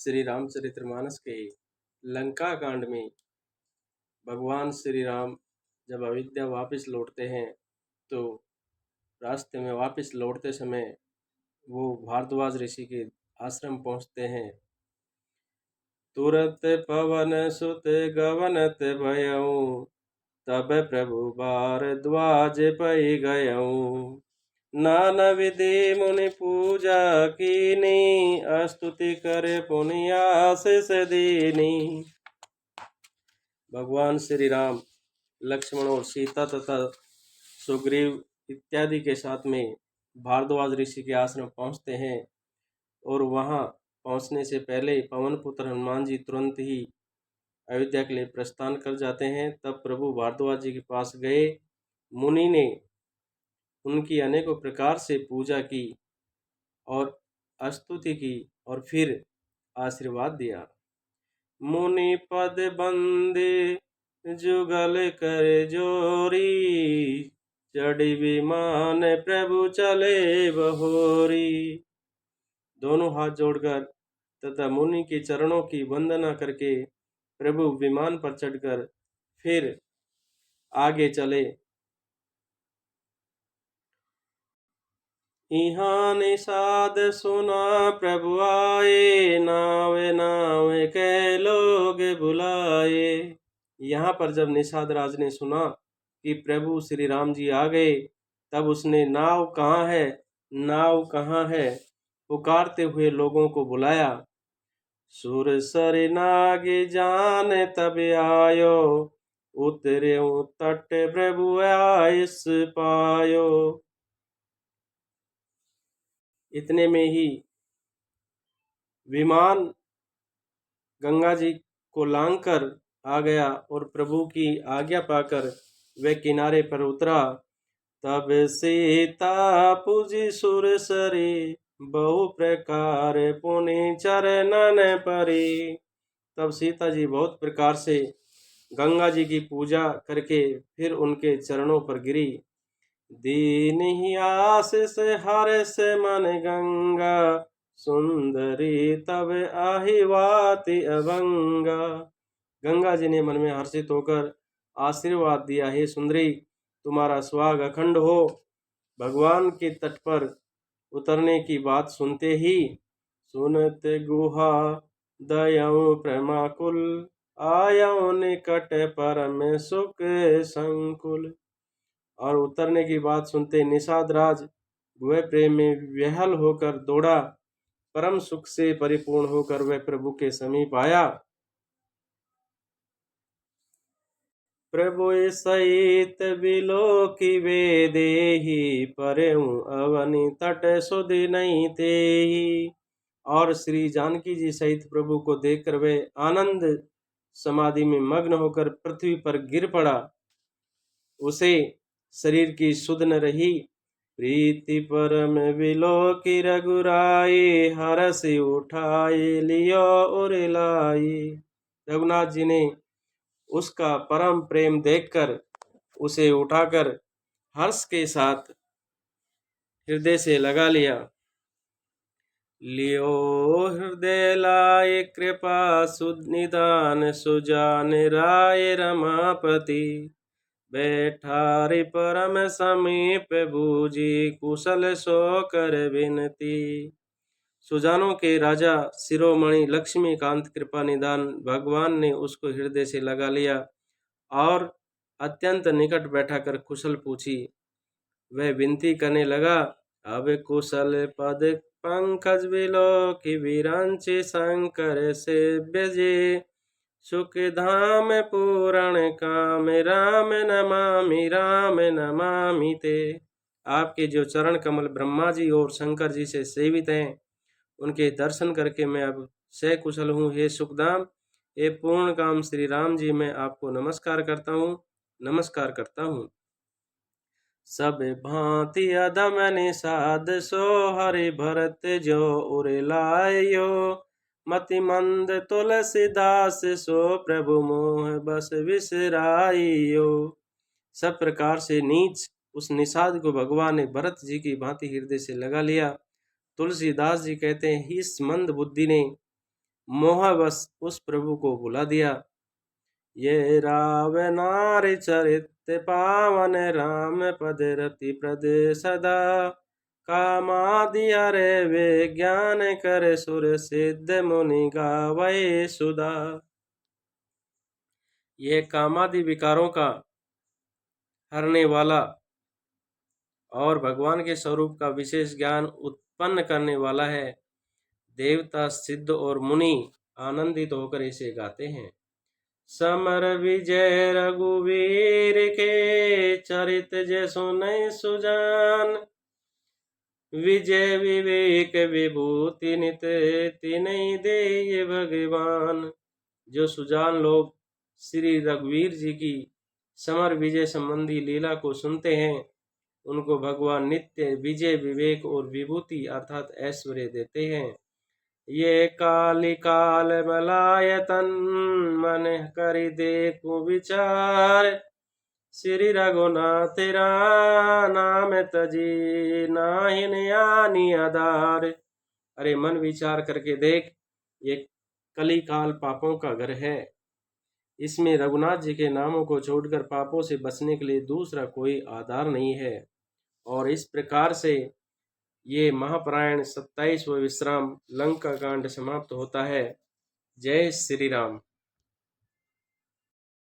श्री रामचरितमानस के लंका कांड में भगवान श्री राम जब अयोध्या वापस लौटते हैं तो रास्ते में वापस लौटते समय वो भारद्वाज ऋषि के आश्रम पहुंचते हैं। तुरत पवन सुत गवनत भयऊ, तब प्रभु भारद्वाज पै गयऊ। नाना विधि मुनि पूजा कीनी, स्तुति करे पुनि आशीष दीनी। भगवान श्री राम लक्ष्मण और सीता तथा सुग्रीव इत्यादि के साथ में भारद्वाज ऋषि के आश्रम पहुंचते हैं और वहां पहुंचने से पहले पवन पुत्र हनुमान जी तुरंत ही अयोध्या के लिए प्रस्थान कर जाते हैं। तब प्रभु भारद्वाज जी के पास गए। मुनि ने उनकी अनेकों प्रकार से पूजा की और स्तुति की और फिर आशीर्वाद दिया। मुनि पद बंदे जुगल कर जोरी, चढ़ी विमान प्रभु चले बहोरी। दोनों हाथ जोड़कर तथा मुनि के चरणों की वंदना करके प्रभु विमान पर चढ़कर फिर आगे चले। यहाँ निषाद सुना प्रभु आए, नावे नावे के लोग बुलाए। यहाँ पर जब निषाद राज ने सुना कि प्रभु श्री राम जी आ गए, तब उसने नाव कहाँ है, नाव कहाँ है पुकारते हुए लोगों को बुलाया। सुर सर नाग जान तब आयो, उतरे तट प्रभु आइस पायो। इतने में ही विमान गंगा जी को लांघकर आ गया और प्रभु की आज्ञा पाकर वह किनारे पर उतरा। तब सीता पूजी सुर सरी, बहु प्रकार पुनि चरणन परी। तब सीता जी बहुत प्रकार से गंगा जी की पूजा करके फिर उनके चरणों पर गिरी। दीन ही आशीष हर्ष मन गंगा, सुंदरी तब आहिवाति अभंगा। गंगा जी ने मन में हर्षित होकर आशीर्वाद दिया, हे सुंदरी तुम्हारा सुहाग अखंड हो। भगवान के तट पर उतरने की बात सुनते ही सुनत गुहा दयऊ प्रेमाकुल, आयऊ निकट परम सुख संकुल। और उतरने की बात सुनते निषाद राज वह प्रेम में विह्वल होकर दौड़ा। परम सुख से परिपूर्ण होकर वह प्रभु के समीप आया। प्रभु सहित बिलोकी वे देहि, परेऊ अवनि तट सुधि नहीं तेहि। और श्री जानकी जी सहित प्रभु को देखकर वे आनंद समाधि में मग्न होकर पृथ्वी पर गिर पड़ा। उसे शरीर की सुध न रही। प्रीति परम बिलोकी रघुराई, हरष उठाए लियो उरलाई। रघुनाथ जी ने उसका परम प्रेम देखकर उसे उठाकर हर्ष के साथ हृदय से लगा लिया। लियो हृदय लाए कृपा सुनिदान, सुजान राय रमापति। बैठारी परम समीप बूझी, कुशल सो कर विनती। सुजानों के राजा शिरोमणि लक्ष्मीकांत कृपा निदान भगवान ने उसको हृदय से लगा लिया और अत्यंत निकट बैठाकर कुशल पूछी। वह विनती करने लगा, अब कुशल पद पंकज बिलो की विरांचे शंकर से बेजे। सुख धाम पूरण काम, राम नमामि ते। आपके जो चरण कमल ब्रह्मा जी और शंकर जी से सेवित हैं, उनके दर्शन करके मैं अब सकुशल हूँ। हे सुखधाम, हे पूर्ण काम श्री राम जी, मैं आपको नमस्कार करता हूँ, नमस्कार करता हूँ। सब भांति अधम निषाद सो, हरि भरत जो उरलायो। मति मंद तुलसीदास सो, प्रभु मोह बस विसराइयो। सब प्रकार से नीच उस निषाद को भगवान ने भरत जी की भांति हृदय से लगा लिया। तुलसीदास जी कहते हैं, इस मंद बुद्धि ने मोहवश उस प्रभु को भुला दिया। ये रावनारि चरित्र पावन, राम पद रति प्रद सदा। कामादि हरे विज्ञान कर, सुर सिद्ध मुनि गावै सुधा। ये कामादि विकारों का हरने वाला और भगवान के स्वरूप का विशेष ज्ञान उत्पन्न करने वाला है। देवता, सिद्ध और मुनि आनंदित होकर इसे गाते हैं। समर विजय रघुवीर के, चरित जय सुनै सुजान। विजय विवेक विभूति नित, तिन्हि देय भगवान। जो सुजान लोग श्री रघुवीर जी की समर विजय संबंधी लीला को सुनते हैं, उनको भगवान नित्य विजय, विवेक और विभूति अर्थात ऐश्वर्य देते हैं। ये काली काल मलायतन, मन करि देखु विचार। श्री रघुनाथ नाम तजी, नाहिन आनी आधार। अरे मन विचार करके देख, ये कली काल पापों का घर है। इसमें रघुनाथ जी के नामों को छोड़कर पापों से बचने के लिए दूसरा कोई आधार नहीं है। और इस प्रकार से ये महापरायण 27वां विश्राम लंका कांड समाप्त होता है। जय श्री राम।